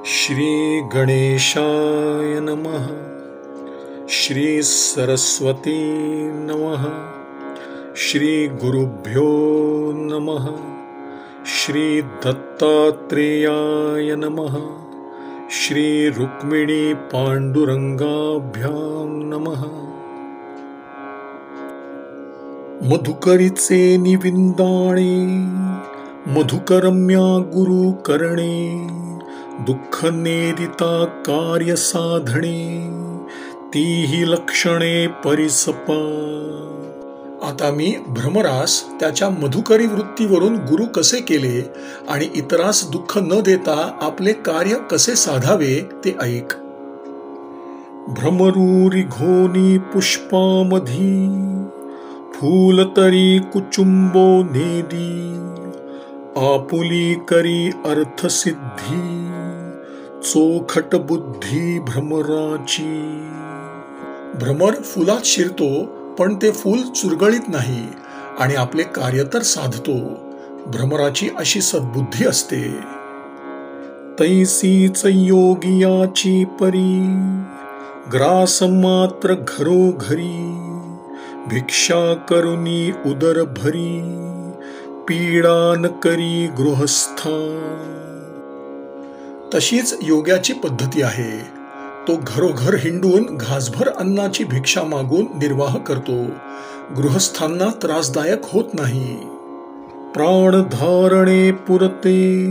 श्री गणेशाय नमः। श्री सरस्वती नमः। श्री गुरुभ्यो नमः। श्री दत्तात्रेयाय नमः। श्री रुक्मिणी पांडुरंगाभ्यां नमः। मधुकरीचे निविंदाणे मधुकरम्या गुरु करणे, दुःख नेदिता कार्य साधणे, तीही लक्षणे परिसपा। आता मी भ्रमरास त्याच्या मधुकरी वृत्तीवरून गुरु कसे केले आणि इतरास दुःख न देता आपले कार्य कसे साधावे ते ऐक. भ्रमरूरी घोनी पुष्पामधी, फूल तरी कुचुंबो नेदी, आपुली करी अर्थसिद्धी, चोखट बुद्धी भ्रमराची. भ्रमर फुलात शिरतो पण ते फूल चुरगळीत नाही आणि आपले कार्य तर साधतो. भ्रमराची अशी सद्बुद्धी असते. तैसीच योगियाची परी, ग्रास मात्र घरोघरी, भिक्षा करुनी उदर भरी, पीडा न करी गृहस्था. तशीच योग्याची पद्धती आहे. तो घरोघर हिंडून घासभर अन्नाची भिक्षा मागून निर्वाह करतो. गृहस्थांना त्रासदायक होत नाही. प्राण धारणे पुरते,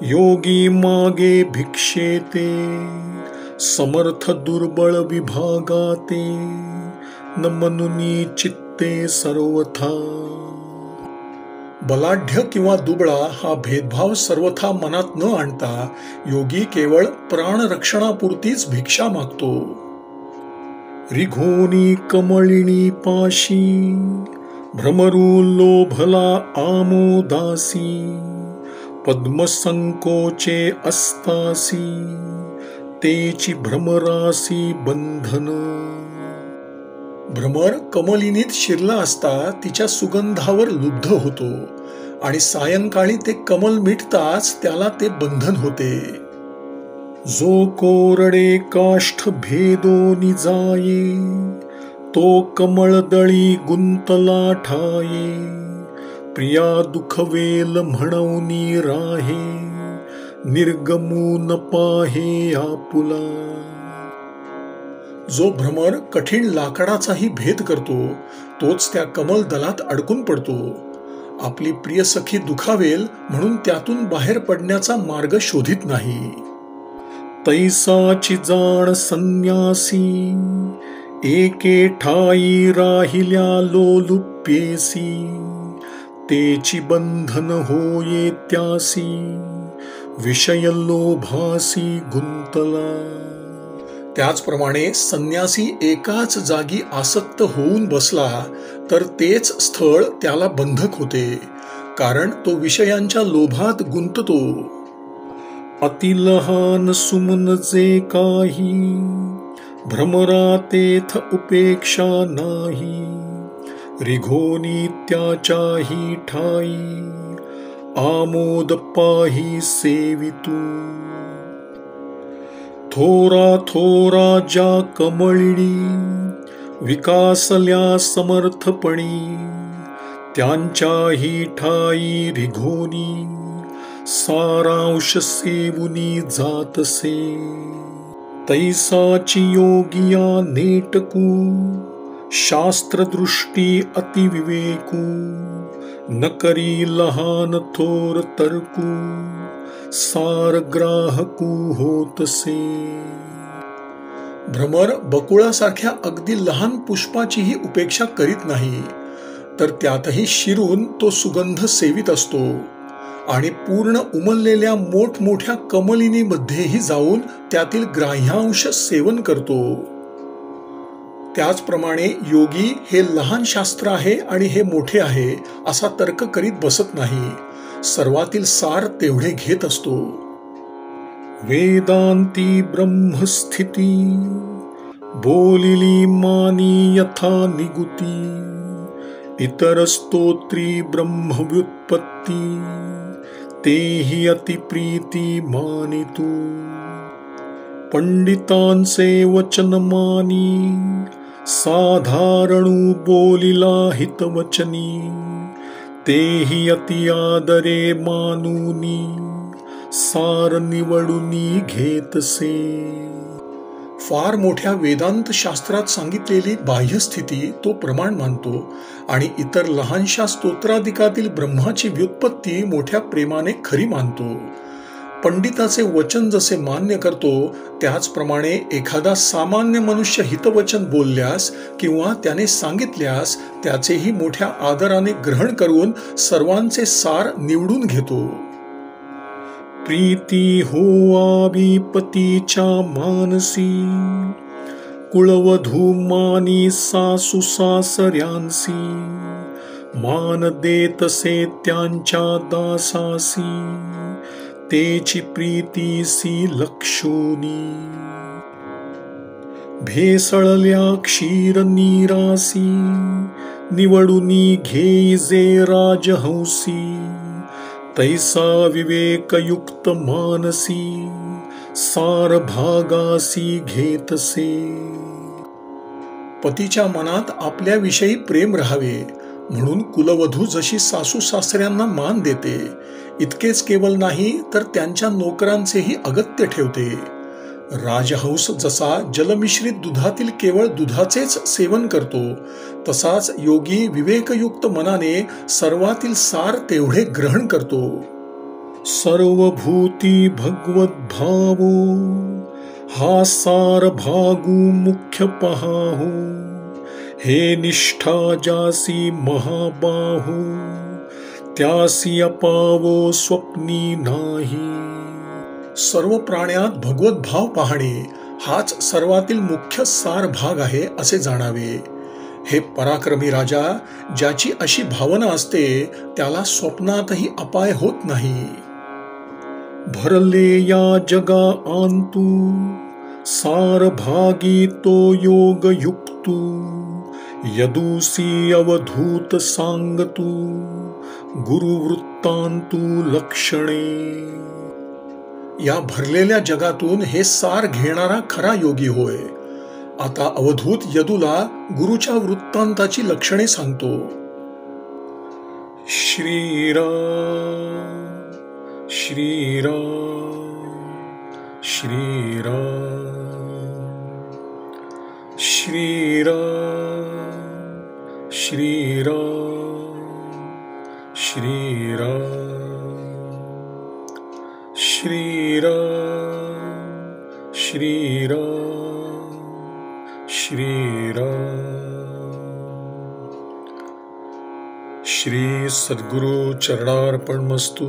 योगी मागे भिक्षेते, समर्थ दुर्बळ विभागाते, न मनुनी चित्ते सर्वथा. बलाढ्य किंवा दुबळा हा भेदभाव सर्वथा मनात न आणता योगी केवळ प्राणरक्षणापुरतीच भिक्षा मागतो. रिघोनी कमळिणी पाशी, भ्रमरू लोभला आमोदासी, पद्मसंकोचे अस्तासी, तेची भ्रमरासी बंधन. भ्रमर कमलिनीत शिरला असता तिच्या सुगंधावर लुब्ध होतो आणि सायंकाळी ते कमल मिटताच त्याला ते बंधन होते. जो कोरडे काष्ठ भेदोनी जाये, तो कमळदळी गुंतला ठाये, प्रिया दुखवेल म्हणवनी राहे, निर्गमू न पाहे आपुला. जो भ्रमर कठीण लाकडाचाही भेद करतो तोच त्या कमल दलात अडकून पडतो. आपली प्रिय सखी दुखावेल म्हणून त्यातून बाहेर पडण्याचा मार्ग शोधित नाही. तैसाची जाण संन्यासी, एके ठाई राहिल्या लोलुप्येसी, तेची बंधन होये त्यासी, विषय लोभासी गुंतला. त्याचप्रमाणे संन्यासी एकाच जागी आसक्त होऊन बसला तर तेच स्थळ त्याला बंधक होते, कारण तो विषयांच्या लोभात गुंततो. अतिलहान सुमन जे काही, भ्रमरा तेथ उपेक्षा नाही, रिघोनी त्याच्याही ठाई, आमोद पाही सेवितू. थोरा थोरा ज्या कमळिणी, विकासल्या समर्थपणी, त्यांच्याही ठाई रिघोनी, सारांश सेवुनी जातसे. तैसाची योगिया नेटकू, शास्त्रदृष्टी अतिविवेकू, न करी लहान थोर तर्कू, सार ग्राहकू होतसे. भ्रमर बकुळासारख्या अगदी लहान पुष्पाचीही उपेक्षा करीत नाही, तर त्यातही शिरून तो सुगंध सेवित असतो आणि पूर्ण उमललेल्या मोठमोठ्या कमलिनीमध्येही जाऊन त्यातील ग्राह्यांश सेवन करतो. त्याचप्रमाणे योगी हे लहान शास्त्र आहे आणि हे मोठे आहे असा तर्क करीत बसत नाही. सर्वातील सार तेवढे घेत असतो. वेदांती ब्रह्मस्थिती, बोलिली मानी यथा निगुती, इतर स्तोत्री ब्रह्मव्युत्पत्ती, तेही अति प्रीती मानितू. पंडितांचे वचन मानी साधारणू बोलिला हितवचनी. तेही अति आदरे मानूनी सार निवडूनी घेतसे. फार मोठ्या वेदांत शास्त्रात सांगितलेली बाह्यस्थिती तो प्रमाण मानतो आणि इतर लहानशा स्तोत्रादिकातील ब्रह्माची व्युत्पत्ती मोठ्या प्रेमाने खरी मानतो. पंडिताचे वचन जसे मान्य करतो त्याचप्रमाणे एखादा सामान्य मनुष्य हितवचन बोलल्यास किंवा त्याने सांगितल्यास त्याचेही मोठ्या आदराने ग्रहण करून सर्वांचे सार निवडून घेतो. प्रीती होवावी पतीच्या मानसी कुळवधू मानी सासू सासऱ्यांसी. मान देतसे त्यांच्या दासासी तेची प्रीतीसी लक्षोनी. भेसळल्या क्षीर नीरासी निवडूनी घेईजे राजहंसी. तैसा विवेकयुक्त मानसी सार भागासी घेतसे. पतीच्या मनात आपल्याविषयी प्रेम राहावे म्हणून कुलवधू जशी सासू सासऱ्यांना मान देते इतकेच केवळ नाही तर त्यांच्या नोकरांचेही अगत्य ठेवते. राजहंस जसा जलमिश्रित दुधातील केवळ दुधाचेच सेवन करतो तसाच योगी विवेकयुक्त मनाने सर्वातील सार तेवढे ग्रहण करतो. सर्वभूती भगवत भावो हा सार भागू मुख्य पहाहो. हे निष्ठा जासी महाबाहो त्यासी अपावो स्वप्नी नाही. सर्व प्राण्यात भगवत भाव पाहणे हाच सर्वातील मुख्य सार भाग आहे असे जाणावे. हे पराक्रमी राजा, ज्याची अशी भावना असते त्याला स्वप्नातही अपाय होत नाही. भरले या जगा आंतू सार भागी तो योग युक्तू. यदूसी अवधूत सांगतू गुरुवृत्तांतू लक्षणे. या भरलेल्या जगातून हे सार घेणारा खरा योगी होय. आता अवधूत यदूला गुरुच्या वृत्तांताची लक्षणे सांगतो. श्रीराम श्रीराम श्रीराम श्रीराम श्रीराम श्रीराम श्रीराम श्रीराम श्रीराम. श्री सद्गुरु चरणार्पणमस्तु.